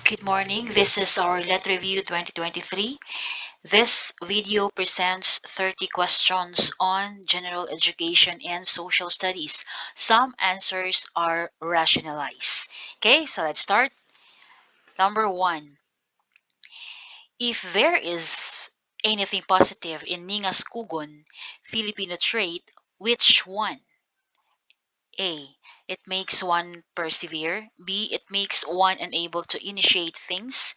Good morning. This is our Let Review 2023. This video presents 30 questions on general education and social studies. Some answers are rationalized. Okay, so let's start. Number one, if there is anything positive in ningas-cogon Filipino trait, which one? A. It makes one persevere. B. It makes one unable to initiate things.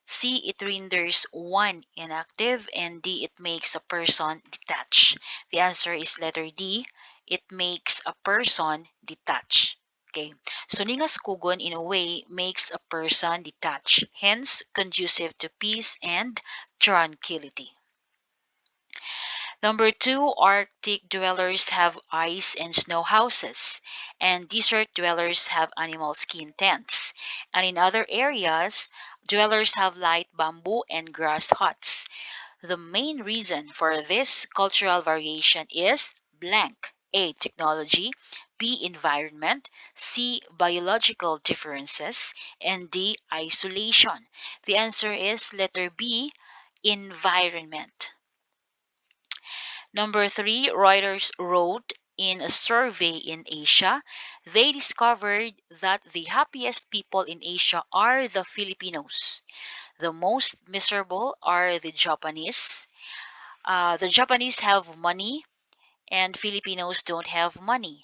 C. It renders one inactive. And D. It makes a person detached. The answer is letter D. It makes a person detached. Okay. So ningas-cogon in a way makes a person detached, hence conducive to peace and tranquility. Number two, Arctic dwellers have ice and snow houses, and desert dwellers have animal skin tents. And in other areas, dwellers have light bamboo and grass huts. The main reason for this cultural variation is blank. A. Technology, B. Environment, C. Biological differences, and D. Isolation. The answer is letter B. Environment. Number three, Reuters wrote in a survey in Asia, they discovered that the happiest people in Asia are the Filipinos. The most miserable are the Japanese. The Japanese have money and Filipinos don't have money.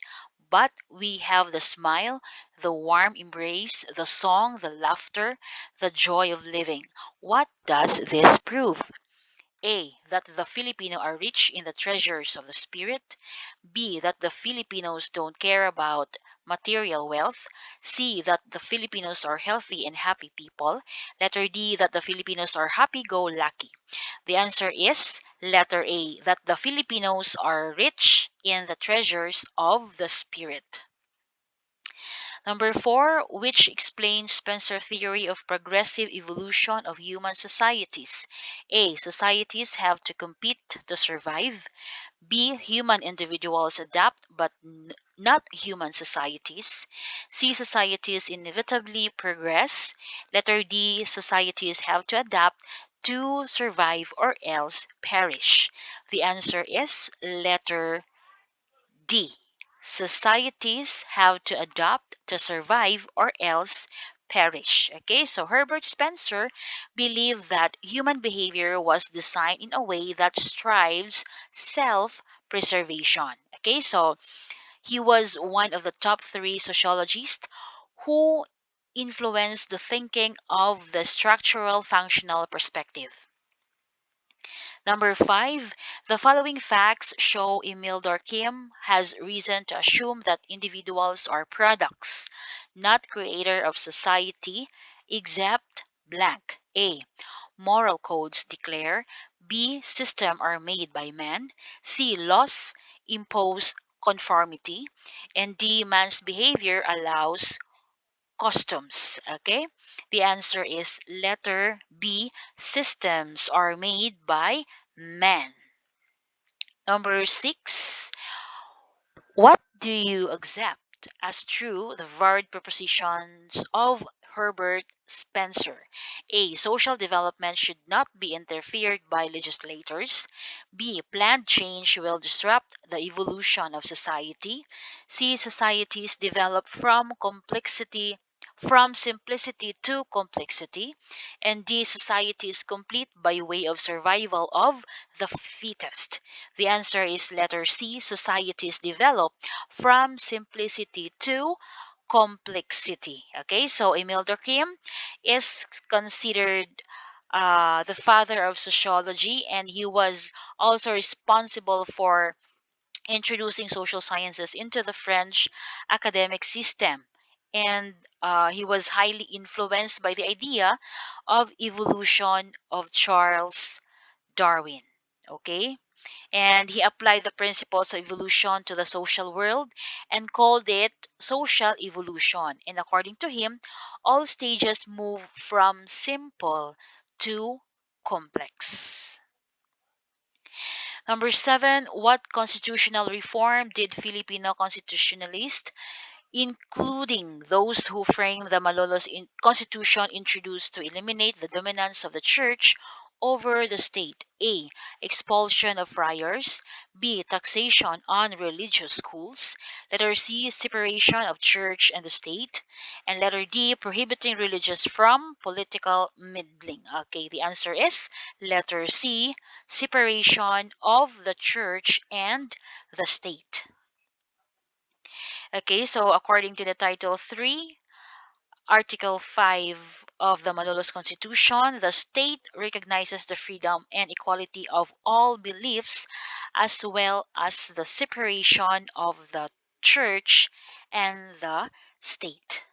But we have the smile, the warm embrace, the song, the laughter, the joy of living. What does this prove? A. That the Filipino are rich in the treasures of the spirit. B. That the Filipinos don't care about material wealth. C. That the Filipinos are healthy and happy people. Letter D. That the Filipinos are happy-go-lucky. The answer is letter A. That the Filipinos are rich in the treasures of the spirit. Number four, which explains Spencer's theory of progressive evolution of human societies. A. Societies have to compete to survive. B. Human individuals adapt but not human societies. C. Societies inevitably progress. Letter D. Societies have to adapt to survive or else perish. The answer is letter D. Societies have to adapt to survive or else perish. Okay, so Herbert Spencer believed that human behavior was designed in a way that strives self preservation. Okay, so he was one of the top three sociologists who influenced the thinking of the structural functional perspective. Number five, the following facts show Emile Durkheim has reason to assume that individuals are products, not creator of society, except blank. A. Moral codes declare. B. System are made by man. C. Laws impose conformity. And D. Man's behavior allows customs. Okay? The answer is letter B. Systems are made by man. Number six, what do you accept as true the varied propositions of Herbert Spencer? A. Social development should not be interfered by legislators. B. Planned change will disrupt the evolution of society. C. Societies develop from simplicity to complexity. And D. Society is complete by way of survival of the fittest. The answer is letter C. Societies develop from simplicity to complexity. Okay, so Emile Durkheim is considered the father of sociology, and he was also responsible for introducing social sciences into the French academic system. And he was highly influenced by the idea of evolution of Charles Darwin. Okay, and he applied the principles of evolution to the social world and called it social evolution. And according to him, all stages move from simple to complex. Number seven, what constitutional reform did Filipino constitutionalists including those who framed the Malolos Constitution introduced to eliminate the dominance of the church over the state. A. Expulsion of friars. B. Taxation on religious schools. Letter C. Separation of church and the state. And letter D. Prohibiting religious from political meddling. Okay, the answer is letter C. Separation of the church and the state. Okay, so according to the Title 3, Article 5 of the Malolos Constitution, the state recognizes the freedom and equality of all beliefs as well as the separation of the church and the state.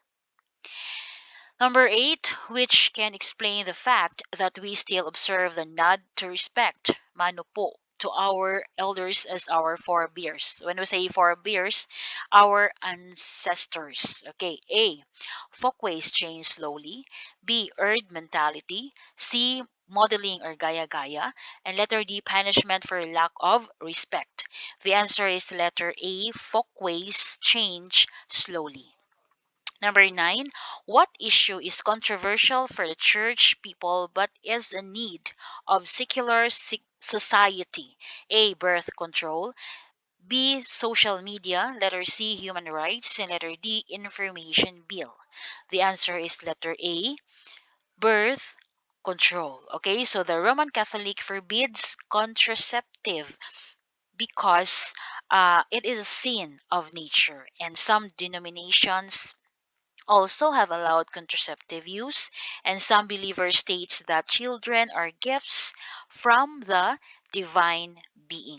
Number 8, which can explain the fact that we still observe the nod to respect, mano po, to our elders as our forebears. When we say forebears, our ancestors. Okay, A, folkways change slowly. B, herd mentality. C, modeling or gaya-gaya. And letter D, punishment for lack of respect. The answer is letter A, folkways change slowly. Number 9, what issue is controversial for the church people but is a need of secular society? A. Birth control. B. Social media. Letter C. Human rights. And letter D. Information bill. The answer is letter A. Birth control. Okay, so the Roman Catholic forbids contraceptive because it is a sin of nature, and some denominations also have allowed contraceptive use, and some believers states that children are gifts from the divine being.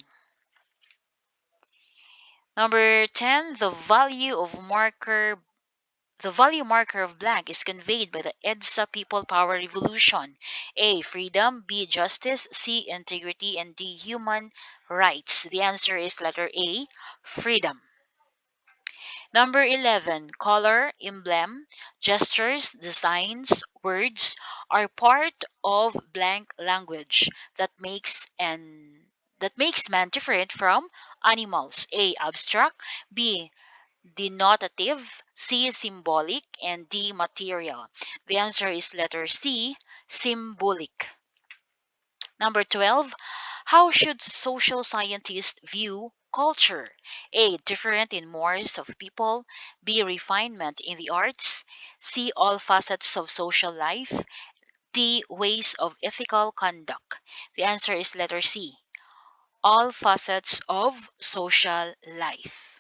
Number 10, the value marker of blank is conveyed by the EDSA People Power Revolution. A. Freedom. B. Justice. C. Integrity. And D. Human rights. The answer is letter A. Freedom. Number 11, color, emblem, gestures, designs, words are part of blank language that makes man different from animals. A. Abstract. B. Denotative. C. Symbolic. And D. Material. The answer is letter C. Symbolic. Number 12, how should social scientists view culture? A. Different in mores of people. B. Refinement in the arts. C. All facets of social life. D. Ways of ethical conduct. The answer is letter C. All facets of social life.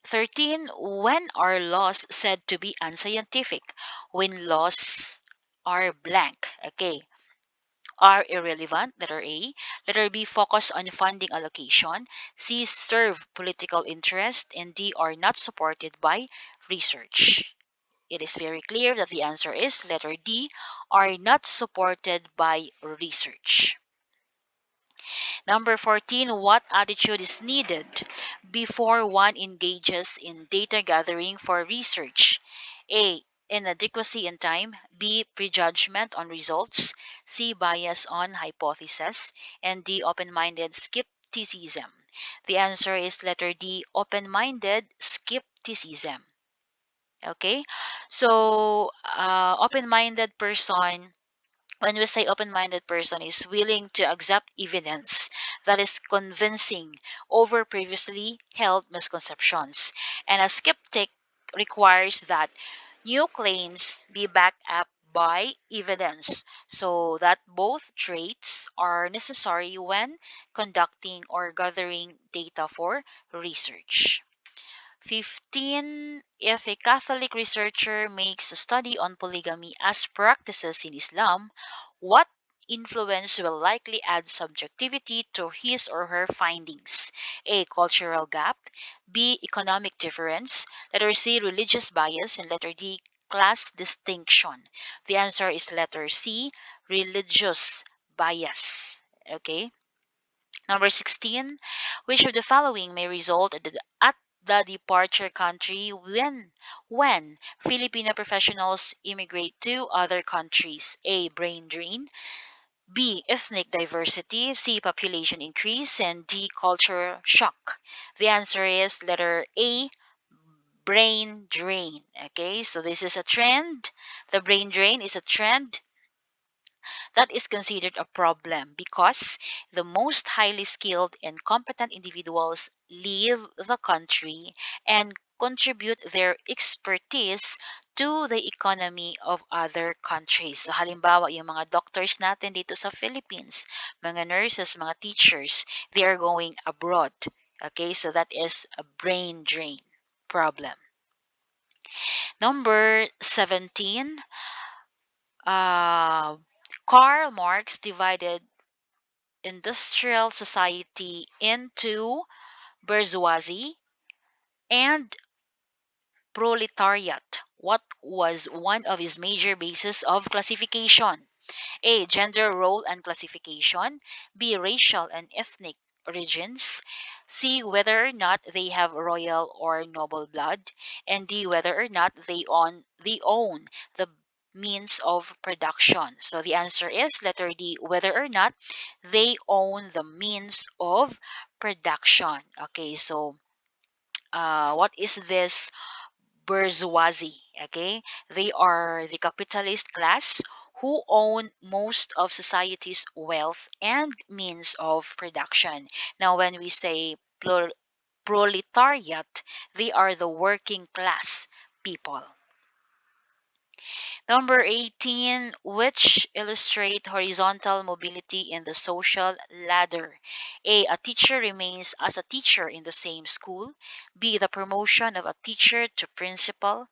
13. When are laws said to be unscientific? When laws are blank. Okay. Are irrelevant, letter A. Letter B, focus on funding allocation. C, serve political interest. And D, are not supported by research. It is very clear that the answer is letter D, are not supported by research. Number 14, what attitude is needed before one engages in data gathering for research? A. Inadequacy in time. B. Prejudgment on results. C. Bias on hypothesis. And D. Open-minded skepticism. The answer is letter D. Open-minded skepticism. Okay? So, open-minded person, when we say open-minded person, is willing to accept evidence that is convincing over previously held misconceptions, and a skeptic requires that new claims be backed up by evidence, so that both traits are necessary when conducting or gathering data for research. 15. If a Catholic researcher makes a study on polygamy as practices in Islam, what influence will likely add subjectivity to his or her findings? A. Cultural gap. B. Economic difference. Letter C. Religious bias. And letter D. Class distinction. The answer is letter C. Religious bias. Okay. Number 16, which of the following may result at the departure country when Filipino professionals immigrate to other countries? A. Brain drain. B. Ethnic diversity. C. Population increase. And D. Culture shock. The answer is letter A. brain drain. Okay, so this is a trend. The brain drain is a trend that is considered a problem because the most highly skilled and competent individuals leave the country and contribute their expertise to the economy of other countries. So halimbawa, yung mga doctors natin dito sa Philippines, mga nurses, mga teachers, they are going abroad. Okay, so that is a brain drain problem. Number 17, uh, Karl Marx divided industrial society into bourgeoisie and proletariat. What was one of his major bases of classification? A. Gender role and classification. B. Racial and ethnic origins. C. Whether or not they have royal or noble blood. And D. Whether or not they own the means of production. So the answer is letter D. Whether or not they own the means of production. Okay, so what is this bourgeoisie? Okay, they are the capitalist class who own most of society's wealth and means of production. Now, when we say proletariat, they are the working class people. Number 18, which illustrate horizontal mobility in the social ladder. A teacher remains as a teacher in the same school. B, the promotion of a teacher to principal.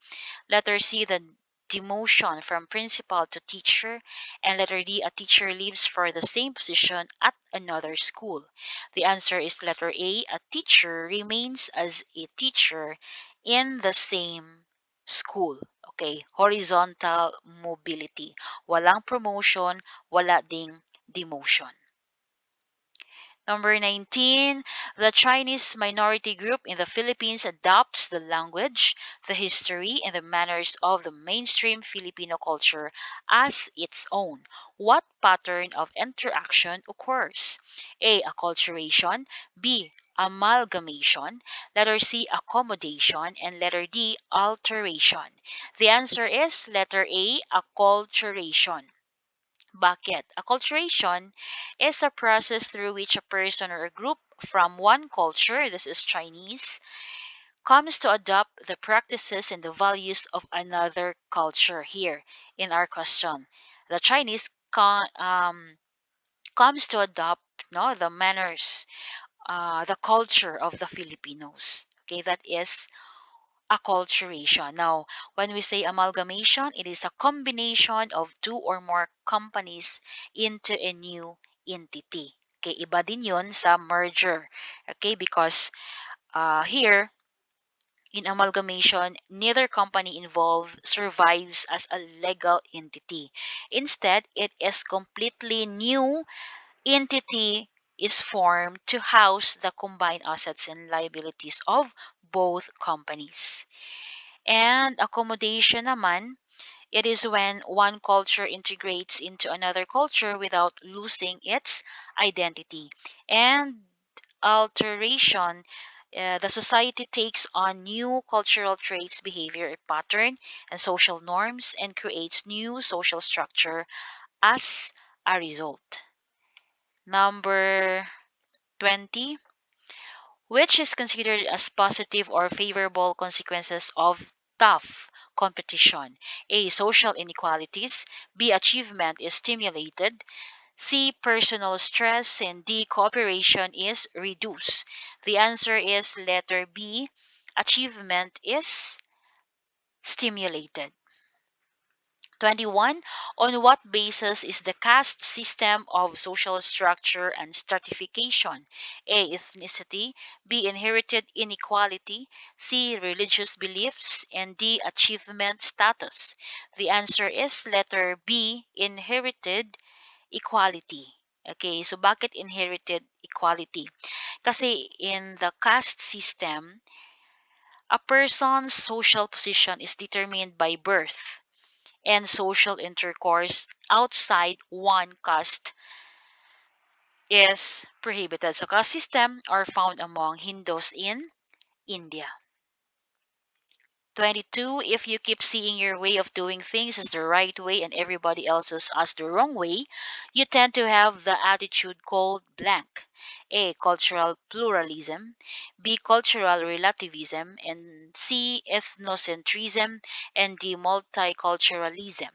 Letter C, the demotion from principal to teacher. And letter D, a teacher leaves for the same position at another school. The answer is letter A teacher remains as a teacher in the same school. Okay, horizontal mobility. Walang promotion, wala ding demotion. Number 19, the Chinese minority group in the Philippines adopts the language, the history, and the manners of the mainstream Filipino culture as its own. What pattern of interaction occurs? A. Acculturation. B. Amalgamation. Letter C. Accommodation. And letter D. Alteration. The answer is letter A. Acculturation. Bucket. Acculturation is a process through which a person or a group from one culture, this is Chinese, comes to adopt the practices and the values of another culture. Here in our question, the Chinese comes to adopt no the manners, the culture of the Filipinos. Okay, that is acculturation. Now, when we say amalgamation, it is a combination of two or more companies into a new entity. Okay, iba din yun sa merger. Okay, because here, in amalgamation, neither company involved survives as a legal entity. Instead, it is completely new entity is formed to house the combined assets and liabilities of both companies. And accommodation naman, it is when one culture integrates into another culture without losing its identity. And alteration, the society takes on new cultural traits, behavior, pattern, and social norms and creates new social structure as a result. Number 20, which is considered as positive or favorable consequences of tough competition. A. Social inequalities. B. Achievement is stimulated. C. Personal stress. And D. Cooperation is reduced. The answer is letter B. Achievement is stimulated. 21. On what basis is the caste system of social structure and stratification? A. Ethnicity. B. Inherited inequality. C. Religious beliefs. And D. Achievement status. The answer is letter B. Inherited equality. Okay, so bakit inherited equality? Kasi in the caste system, a person's social position is determined by birth and social intercourse outside one caste is prohibited. So caste system are found among Hindus in India. 22, if you keep seeing your way of doing things as the right way and everybody else's as the wrong way, you tend to have the attitude called blank. A. Cultural pluralism. B. Cultural relativism. And C. Ethnocentrism. And D. Multiculturalism.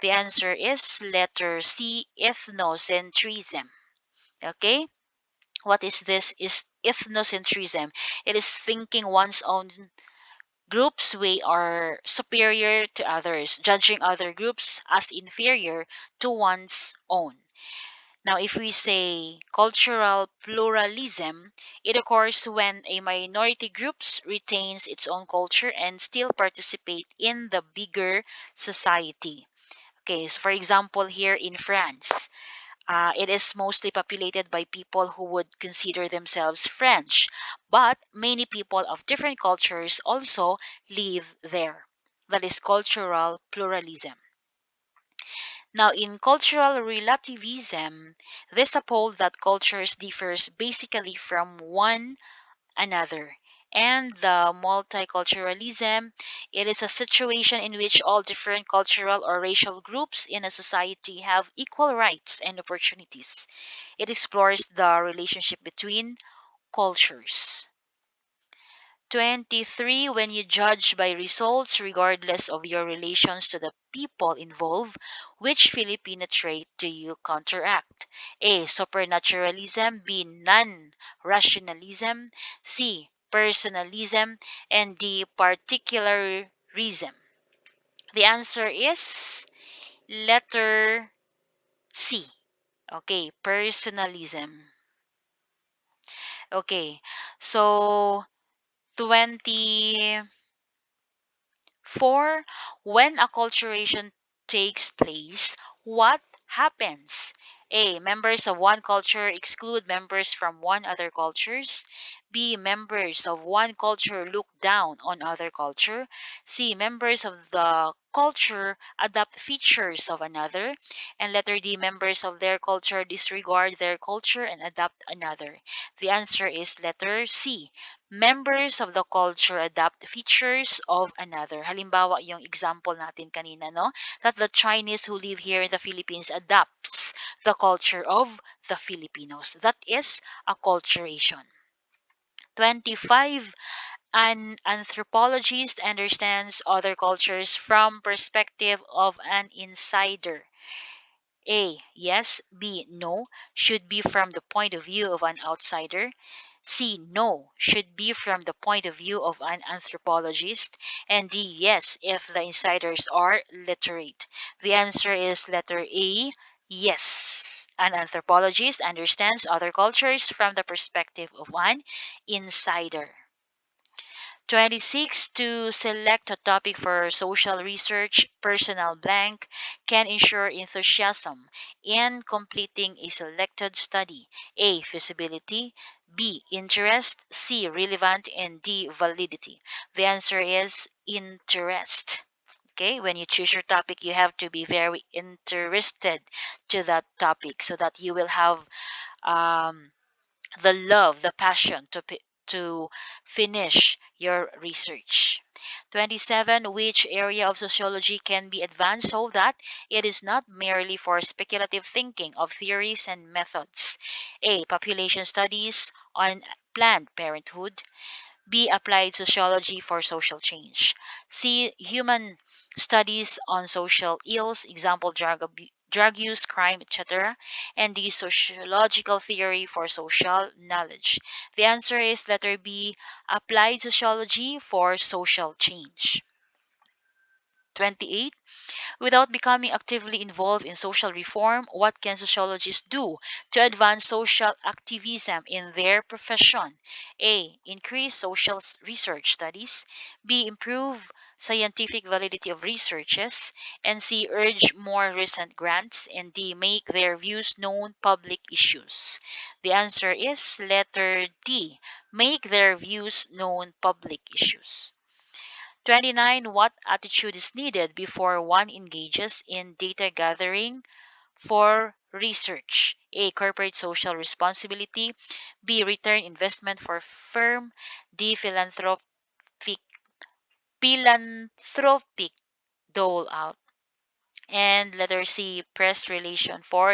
The answer is letter C. Ethnocentrism. Okay? What is this? Is ethnocentrism. It is thinking one's own groups way are superior to others, judging other groups as inferior to one's own. Now, if we say cultural pluralism, it occurs when a minority groups retains its own culture and still participate in the bigger society. Okay, so for example, here in France, it is mostly populated by people who would consider themselves French, but many people of different cultures also live there. That is cultural pluralism. Now, in cultural relativism, this uphold that cultures differs basically from one another. And the multiculturalism, it is a situation in which all different cultural or racial groups in a society have equal rights and opportunities. It explores the relationship between cultures. 23, when you judge by results regardless of your relations to the people involved, which Filipino trait do you counteract? A. Supernaturalism. B. Non-rationalism. C. Personalism. And D. Particularism. The answer is letter C. Okay, personalism. Okay, so 24, when acculturation takes place, what happens? A. Members of one culture exclude members from one other cultures. B. Members of one culture look down on other culture. C. Members of the culture adopt features of another. And letter D. Members of their culture disregard their culture and adopt another. The answer is letter C. Members of the culture adapt features of another. Halimbawa, yung example natin kanina, no? That the Chinese who live here in the Philippines adapts the culture of the Filipinos. That is acculturation. 25, an anthropologist understands other cultures from perspective of an insider. A. Yes. B. No. Should be from the point of view of an outsider. C. No. Should be from the point of view of an anthropologist. And D. Yes. If the insiders are literate. The answer is letter A. Yes. An anthropologist understands other cultures from the perspective of an insider. 26, to select a topic for social research, personal blank can ensure enthusiasm in completing a selected study. A. Feasibility. B. Interest. C. Relevant. And D. Validity. The answer is interest. Okay, when you choose your topic, you have to be very interested to that topic so that you will have um, the love, the passion to finish your research. 27, which area of sociology can be advanced so that it is not merely for speculative thinking of theories and methods? A. Population studies on Planned Parenthood. B. Applied sociology for social change. C. Human studies on social ills, example drug use, crime, etc. And D. Sociological theory for social knowledge. The answer is letter B. Applied sociology for social change. 28, without becoming actively involved in social reform, what can sociologists do to advance social activism in their profession? A. Increase research studies. B. Improve scientific validity of researches. And C. Urge more recent grants. And D. Make their views known public issues. The answer is letter D. Make their views known public issues. 29, what attitude is needed before one engages in data gathering for research? A. Corporate social responsibility. B. Return investment for firm. D. Philanthropic Philanthropic dole out. And letter C, press relation for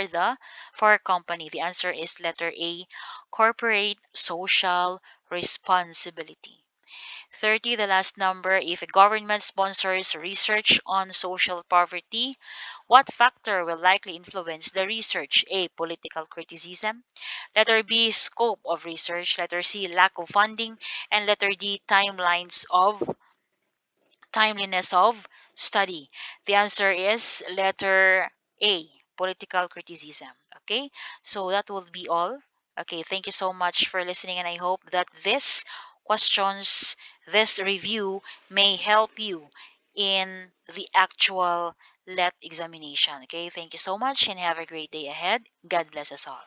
company. The answer is letter A, corporate social responsibility. 30, the last number. If a government sponsors research on social poverty, what factor will likely influence the research? A, political criticism. Letter B, scope of research. Letter C, lack of funding. And letter D, timeliness of study. The answer is letter A, political criticism. Okay, so that will be all. Okay, thank you so much for listening, and I hope that this review may help you in the actual let examination. Okay, thank you so much and have a great day ahead. God bless us all.